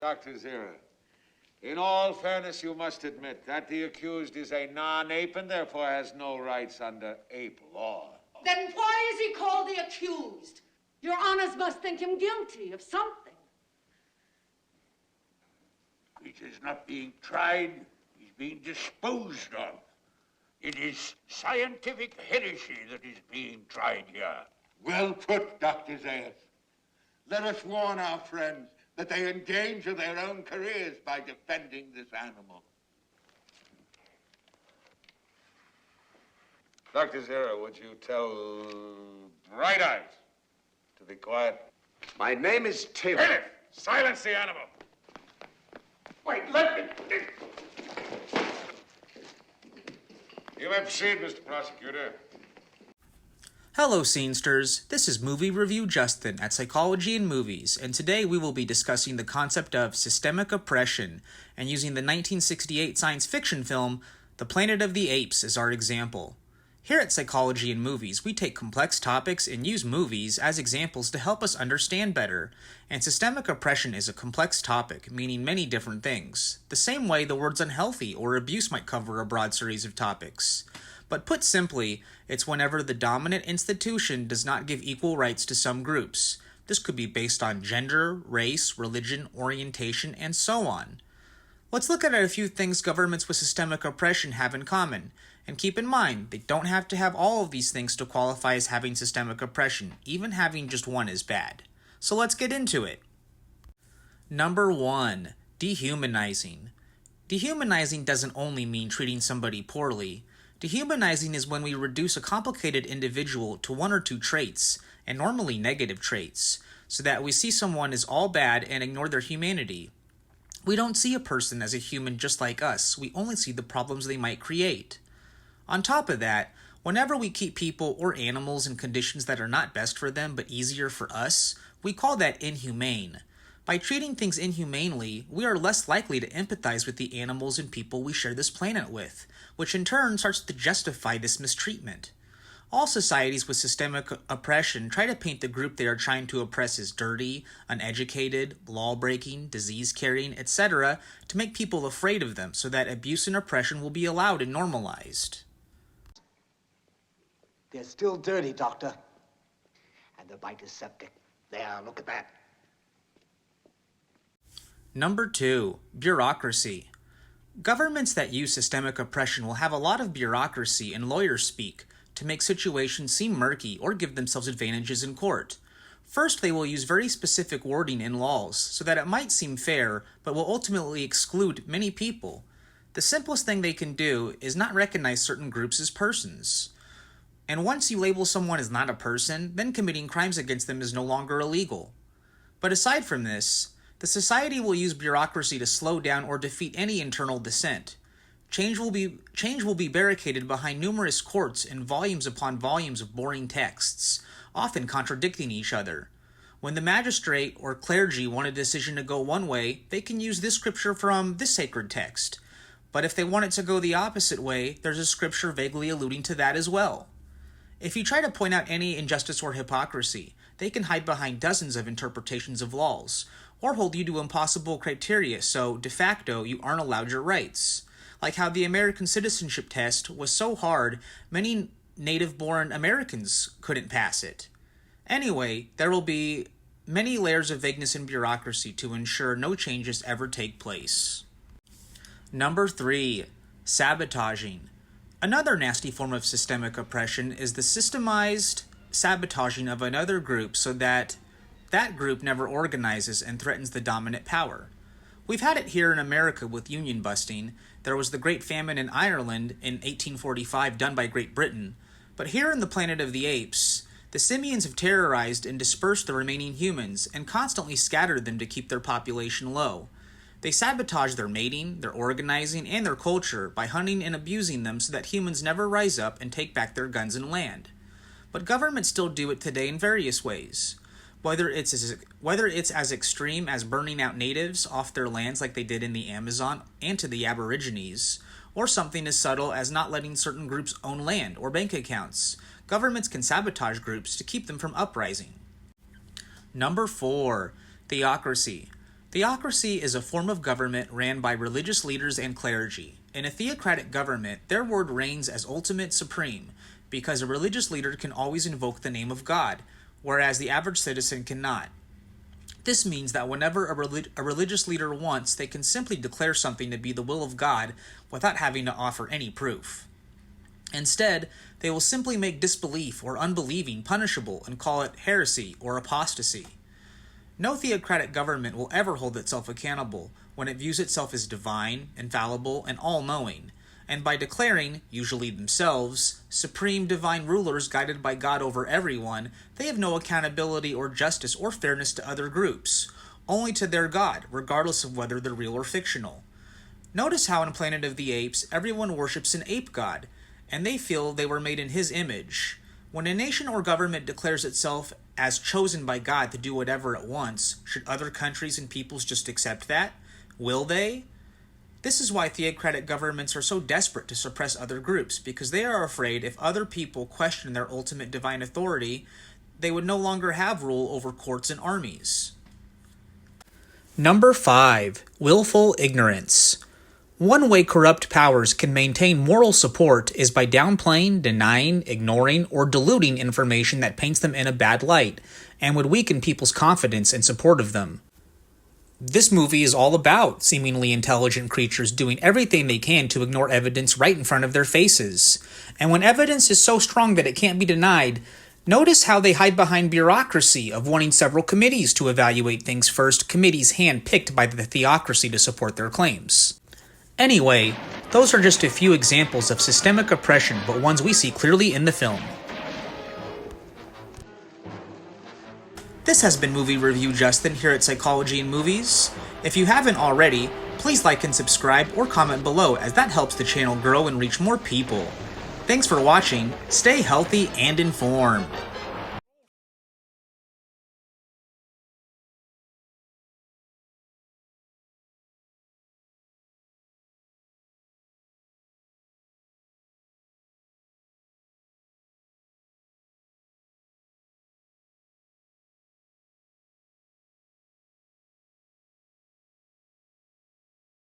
Dr. Zera, in all fairness, you must admit that the accused is a non-ape and therefore has no rights under ape law. Then why is he called the accused? Your honors must think him guilty of something. It is not being tried, he's being disposed of. It is scientific heresy that is being tried here. Well put, Dr. Zayas. Let us warn our friends that they endanger their own careers by defending this animal. Dr. Zera, would you tell Bright Eyes to be quiet? My name is Taylor. Bailiff, silence the animal. Wait, let me... You may proceed, Mr. Prosecutor. Hello, Scenesters. This is Movie Review Justin at Psychology in Movies, and today we will be discussing the concept of systemic oppression and using the 1968 science fiction film The Planet of the Apes as our example. Here at Psychology in Movies, we take complex topics and use movies as examples to help us understand better, and systemic oppression is a complex topic, meaning many different things, the same way the words unhealthy or abuse might cover a broad series of topics. But put simply, it's whenever the dominant institution does not give equal rights to some groups. This could be based on gender, race, religion, orientation, and so on. Let's look at a few things governments with systemic oppression have in common. And keep in mind, they don't have to have all of these things to qualify as having systemic oppression. Even having just one is bad. So let's get into it. Number 1. Dehumanizing. Dehumanizing doesn't only mean treating somebody poorly. Dehumanizing is when we reduce a complicated individual to one or two traits, and normally negative traits, so that we see someone as all bad and ignore their humanity. We don't see a person as a human just like us, we only see the problems they might create. On top of that, whenever we keep people or animals in conditions that are not best for them but easier for us, we call that inhumane. By treating things inhumanely, we are less likely to empathize with the animals and people we share this planet with, which in turn starts to justify this mistreatment. All societies with systemic oppression try to paint the group they are trying to oppress as dirty, uneducated, law-breaking, disease-carrying, etc. to make people afraid of them so that abuse and oppression will be allowed and normalized. They're still dirty, Doctor. And the bite is septic. There, look at that. Number 2. Bureaucracy. Governments that use systemic oppression will have a lot of bureaucracy and lawyer speak to make situations seem murky or give themselves advantages in court. First, they will use very specific wording in laws so that it might seem fair, but will ultimately exclude many people. The simplest thing they can do is not recognize certain groups as persons. And once you label someone as not a person, then committing crimes against them is no longer illegal. But aside from this, the society will use bureaucracy to slow down or defeat any internal dissent. Change will be barricaded behind numerous courts and volumes upon volumes of boring texts, often contradicting each other. When the magistrate or clergy want a decision to go one way, they can use this scripture from this sacred text. But if they want it to go the opposite way, there's a scripture vaguely alluding to that as well. If you try to point out any injustice or hypocrisy, they can hide behind dozens of interpretations of laws, or hold you to impossible criteria so, de facto, you aren't allowed your rights. Like how the American citizenship test was so hard, many native-born Americans couldn't pass it. Anyway, there will be many layers of vagueness and bureaucracy to ensure no changes ever take place. Number 3. Sabotaging. Another nasty form of systemic oppression is the systemized sabotaging of another group so that that group never organizes and threatens the dominant power. We've had it here in America with union busting. There was the Great Famine in Ireland in 1845 done by Great Britain. But here in the Planet of the Apes, the simians have terrorized and dispersed the remaining humans and constantly scattered them to keep their population low. They sabotage their mating, their organizing, and their culture by hunting and abusing them so that humans never rise up and take back their guns and land. But governments still do it today in various ways. Whether it's as extreme as burning out natives off their lands like they did in the Amazon and to the Aborigines, or something as subtle as not letting certain groups own land or bank accounts. Governments can sabotage groups to keep them from uprising. Number 4. Theocracy. Theocracy is a form of government ran by religious leaders and clergy. In a theocratic government, their word reigns as ultimate supreme, because a religious leader can always invoke the name of God, whereas the average citizen cannot. This means that whenever a religious leader wants, they can simply declare something to be the will of God without having to offer any proof. Instead, they will simply make disbelief or unbelieving punishable and call it heresy or apostasy. No theocratic government will ever hold itself accountable when it views itself as divine, infallible, and all-knowing, and by declaring, usually themselves, supreme divine rulers guided by God over everyone, they have no accountability or justice or fairness to other groups, only to their God, regardless of whether they're real or fictional. Notice how in Planet of the Apes, everyone worships an ape god, and they feel they were made in his image. When a nation or government declares itself as chosen by God to do whatever it wants, should other countries and peoples just accept that? Will they? This is why theocratic governments are so desperate to suppress other groups, because they are afraid if other people question their ultimate divine authority, they would no longer have rule over courts and armies. Number 5. Willful ignorance. One way corrupt powers can maintain moral support is by downplaying, denying, ignoring, or diluting information that paints them in a bad light and would weaken people's confidence and support of them. This movie is all about seemingly intelligent creatures doing everything they can to ignore evidence right in front of their faces. And when evidence is so strong that it can't be denied, notice how they hide behind bureaucracy of wanting several committees to evaluate things first, committees hand-picked by the theocracy to support their claims. Anyway, those are just a few examples of systemic oppression, but ones we see clearly in the film. This has been Movie Review Justin here at Psychology in Movies. If you haven't already, please like and subscribe or comment below, as that helps the channel grow and reach more people. Thanks for watching, stay healthy and informed.